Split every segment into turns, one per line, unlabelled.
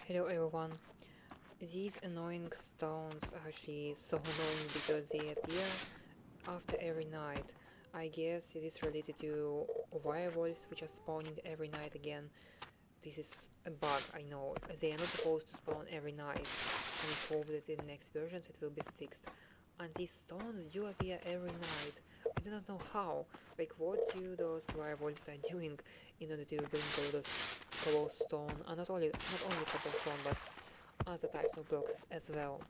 Hello everyone. These annoying stones are actually so annoying because they appear after every night. I guess it is related to werewolves which are spawning every night again. This is a bug, I know. They are not supposed to spawn every night. I hope that in the next versions it will be fixed. And these stones do appear every night. I do not know how. Like, what do those werewolves are doing in order to bring all those cobblestone, and not only cobblestone, but other types of blocks as well.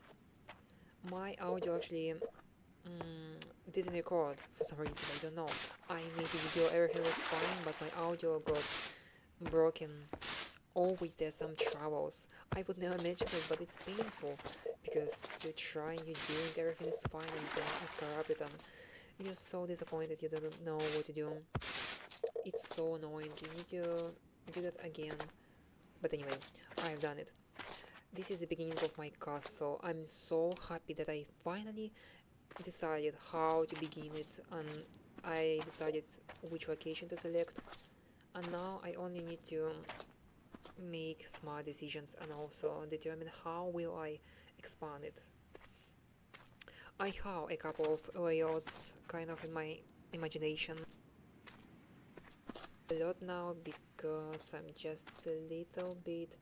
My audio actually didn't record for some reason, I don't know. I made a video, everything was fine, but my audio got broken. Always there's some troubles. I would never mention it, but it's painful because you're trying, you're doing, everything is fine, and then it's corrupted, and you're so disappointed you don't know what to do. It's so annoying. You need to do that again. But anyway, I've done it. This is the beginning of my castle. I'm so happy that I finally decided how to begin it, and I decided which location to select, and now I only need to make smart decisions and also determine how will I expand it. I have a couple of layouts kind of in my imagination. A lot now because I'm just a little bit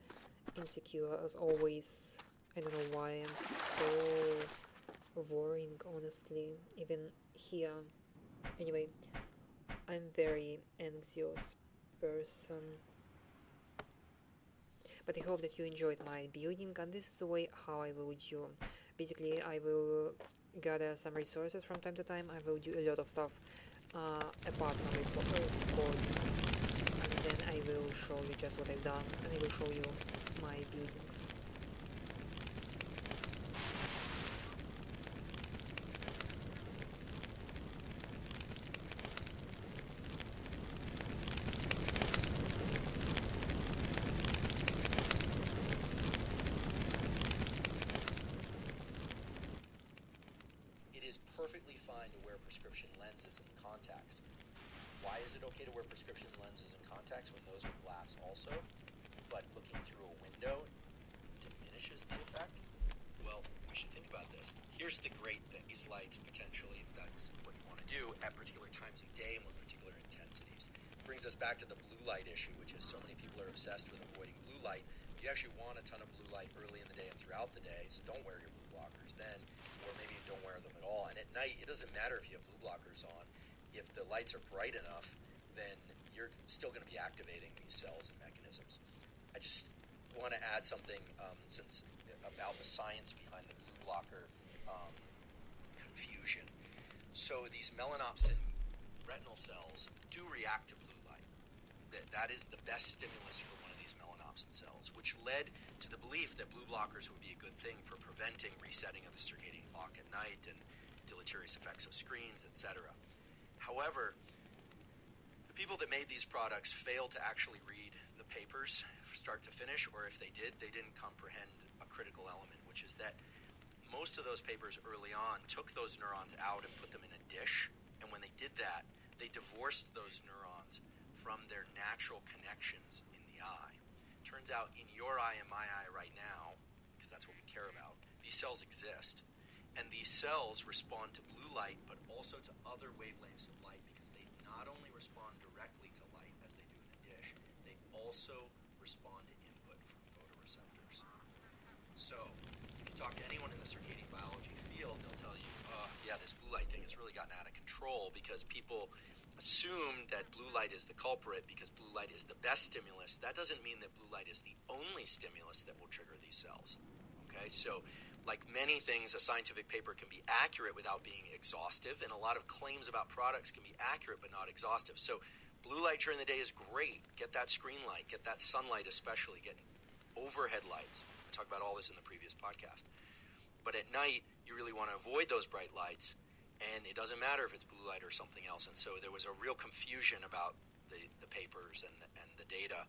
insecure as always. I don't know why I'm so worrying, honestly, even here. Anyway, I'm very anxious person, but I hope that you enjoyed my building, and this is the way how I will do. Basically, I will gather some resources from time to time. I will do a lot of stuff apart from recordings, and then I will show you just what I've done, and I will show you my buildings.
It is perfectly fine to wear prescription lenses and contacts. Why is it okay to wear prescription lenses and contacts when those are glass also, but looking through a window diminishes the effect? Well, we should think about this. Here's the great thing. These lights, potentially, if that's what you want to do, at particular times of day and with particular intensities. Brings us back to the blue light issue, which is so many people are obsessed with avoiding blue light. You actually want a ton of blue light early in the day and throughout the day, so don't wear your blue blockers then, or maybe you don't wear them at all. And at night, it doesn't matter if you have blue blockers on. If the lights are bright enough, then you're still going to be activating these cells and mechanisms. I just want to add something since about the science behind the blue blocker confusion. So these melanopsin retinal cells do react to blue light. That is the best stimulus for one of these melanopsin cells, which led to the belief that blue blockers would be a good thing for preventing resetting of the circadian clock at night and deleterious effects of screens, etc. However, the people that made these products failed to actually read the papers start to finish, or if they did, they didn't comprehend a critical element, which is that most of those papers early on took those neurons out and put them in a dish, and when they did that, they divorced those neurons from their natural connections in the eye. Turns out in your eye and my eye right now, because that's what we care about, these cells exist, and these cells respond to blue light, but also to other wavelengths of light, because they not only respond directly to light as they do in a dish, they also respond to input from photoreceptors. So, if you talk to anyone in the circadian biology field, they'll tell you, yeah, this blue light thing has really gotten out of control because people assume that blue light is the culprit because blue light is the best stimulus. That doesn't mean that blue light is the only stimulus that will trigger these cells. Okay, so like many things, a scientific paper can be accurate without being exhaustive, and a lot of claims about products can be accurate but not exhaustive. So blue light during the day is great. Get that screen light, get that sunlight especially, get overhead lights. I talked about all this in the previous podcast. But at night, you really want to avoid those bright lights, and it doesn't matter if it's blue light or something else. And so there was a real confusion about the papers and the data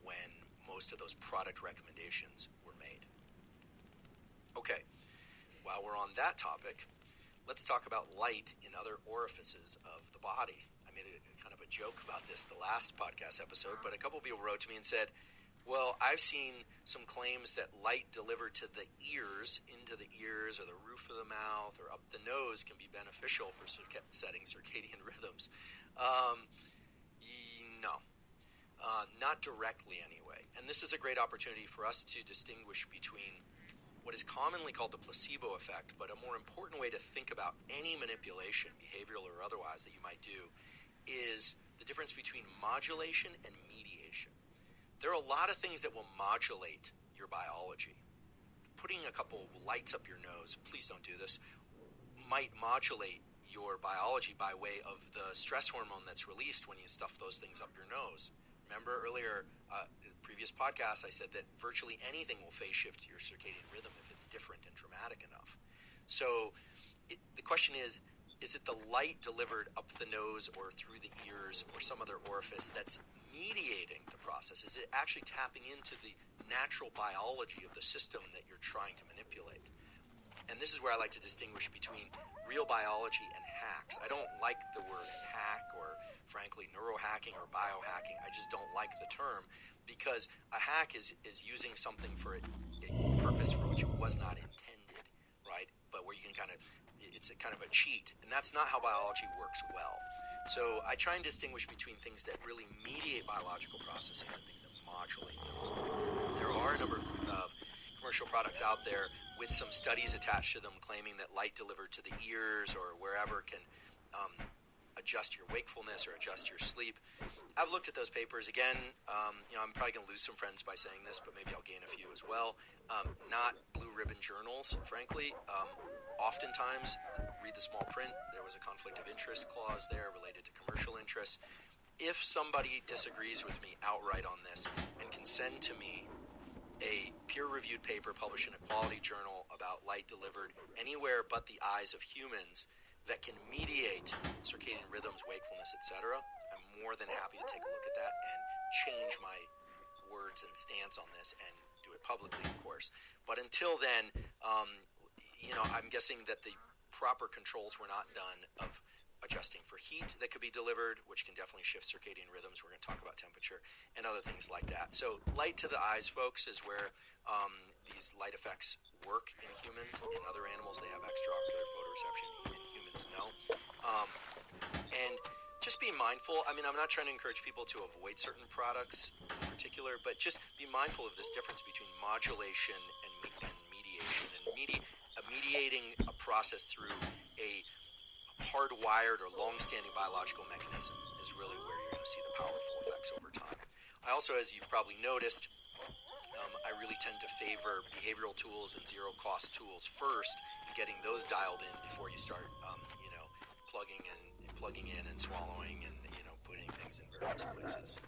when most of those product recommendations were made. Okay, while we're on that topic, let's talk about light in other orifices of the body. I made a kind of a joke about this the last podcast episode, but a couple people wrote to me and said, well, I've seen some claims that light delivered to the ears, into the ears or the roof of the mouth or up the nose can be beneficial for setting circadian rhythms. No, not directly anyway. And this is a great opportunity for us to distinguish between what is commonly called the placebo effect, but a more important way to think about any manipulation, behavioral or otherwise, that you might do is the difference between modulation and mediation. There are a lot of things that will modulate your biology. Putting a couple lights up your nose, please don't do this, might modulate your biology by way of the stress hormone that's released when you stuff those things up your nose. Remember earlier, in the previous podcast, I said that virtually anything will phase shift your circadian rhythm if it's different and dramatic enough. So the question is it the light delivered up the nose or through the ears or some other orifice that's mediating the process? Is it actually tapping into the natural biology of the system that you're trying to manipulate? And this is where I like to distinguish between real biology and hacks. I don't like the word hack or, frankly, neurohacking or biohacking. I just don't like the term because a hack is using something for a purpose for which it was not intended, right? But where you can it's a kind of a cheat, and that's not how biology works well. So I try and distinguish between things that really mediate biological processes and things that modulate them. There are a number of commercial products out there with some studies attached to them claiming that light delivered to the ears or wherever can adjust your wakefulness or adjust your sleep. I've looked at those papers. Again, I'm probably going to lose some friends by saying this, but maybe I'll gain a few as well. Not blue ribbon journals, frankly. Oftentimes, read the small print. There was a conflict of interest clause there related to commercial interests. If somebody disagrees with me outright on this and can send to me a peer-reviewed paper published in a quality journal about light delivered anywhere but the eyes of humans that can mediate circadian rhythms, wakefulness, etc., I'm more than happy to take a look at that and change my words and stance on this and do it publicly, of course. But until then, I'm guessing that the proper controls were not done of adjusting for heat that could be delivered, which can definitely shift circadian rhythms. We're going to talk about temperature and other things like that. So light to the eyes, folks, is where these light effects work in humans. In other animals, they have extraocular photoreception. In humans, no. And just be mindful. I mean, I'm not trying to encourage people to avoid certain products in particular, but just be mindful of this difference between modulation and mediation. And mediating a process through a hardwired or long-standing biological mechanism is really where you're going to see the powerful effects over time. I also, as you've probably noticed, I really tend to favor behavioral tools and zero-cost tools first, and getting those dialed in before you start, plugging in and swallowing and putting things in various places,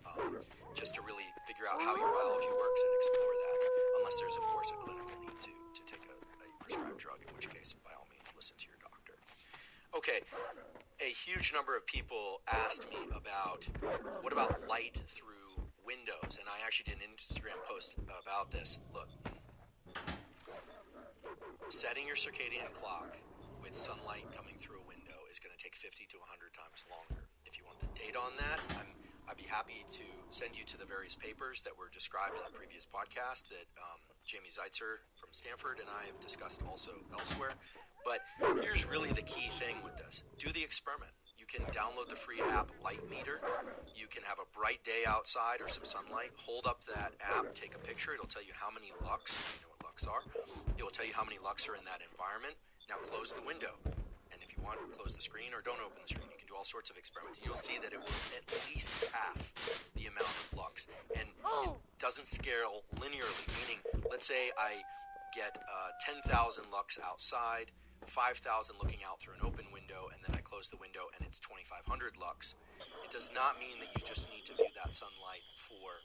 just to really figure out how your biology works and explore that. Unless there's, of course, a clinical need to take a prescribed drug, in which case, by all means, listen to your doctor. Okay, a huge number of people asked me about what about light through windows, and I actually did an Instagram post about this. Look, setting your circadian clock with sunlight coming through a window is going to take 50 to 100 times longer. If you want the data on that, I'd be happy to send you to the various papers that were described in the previous podcast that Jamie Zeitzer from Stanford and I have discussed also elsewhere. But here's really the key thing with this. Do the experiment. You can download the free app Light Meter. You can have a bright day outside or some sunlight. Hold up that app, take a picture. It'll tell you how many lux, you know what lux are. It will tell you how many lux are in that environment. Now close the window. And if you want, close the screen or don't open the screen. You can do all sorts of experiments. You'll see that it will at least half the amount of lux. And it doesn't scale linearly, meaning let's say I get 10,000 lux outside, 5,000 looking out through an open window, and then I close the window and it's 2,500 lux. It does not mean that you just need to view that sunlight for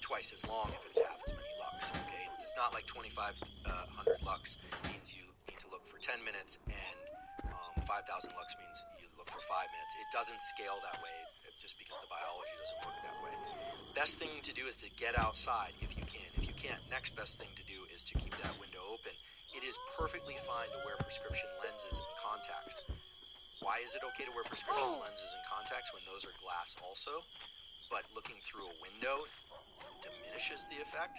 twice as long if it's half as many lux. Okay, it's not like 2,500 lux means you need to look for 10 minutes, and 5,000 lux means you look for 5 minutes. It doesn't scale that way just because the biology doesn't work that way. Best thing to do is to get outside if you can. If you can't, next best thing to do is to keep that window open. It is perfectly fine to wear prescription lenses and contacts. Why is it okay to wear prescription lenses and contacts when those are glass also, but looking through a window diminishes the effect?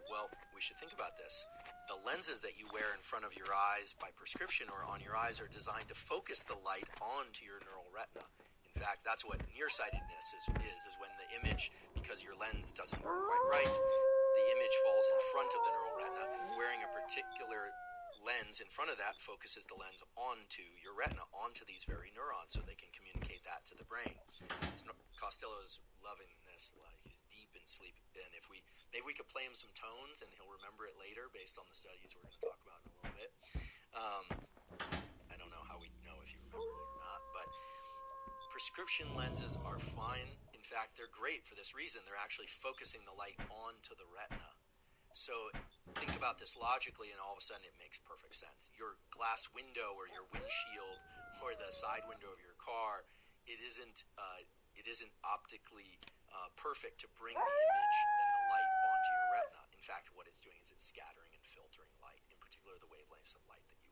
Well, we should think about this. The lenses that you wear in front of your eyes by prescription or on your eyes are designed to focus the light onto your neural retina. In fact, that's what nearsightedness is when the image, because your lens doesn't work quite right, the image falls in front of the neural retina. Wearing a particular lens in front of that focuses the lens onto your retina, onto these very neurons, so they can communicate that to the brain. Costello's loving this. He's deep in sleep, and maybe we could play him some tones, and he'll remember it later based on the studies we're going to talk about in a little bit. I don't know how we know if you remember it or not, but prescription lenses are fine. In fact, they're great for this reason. They're actually focusing the light onto the retina. So think about this logically, and all of a sudden it makes perfect sense. Your glass window or your windshield or the side window of your car, it isn't optically perfect to bring the image and the light onto your retina. In fact, what it's doing is it's scattering and filtering light, in particular the wavelengths of light that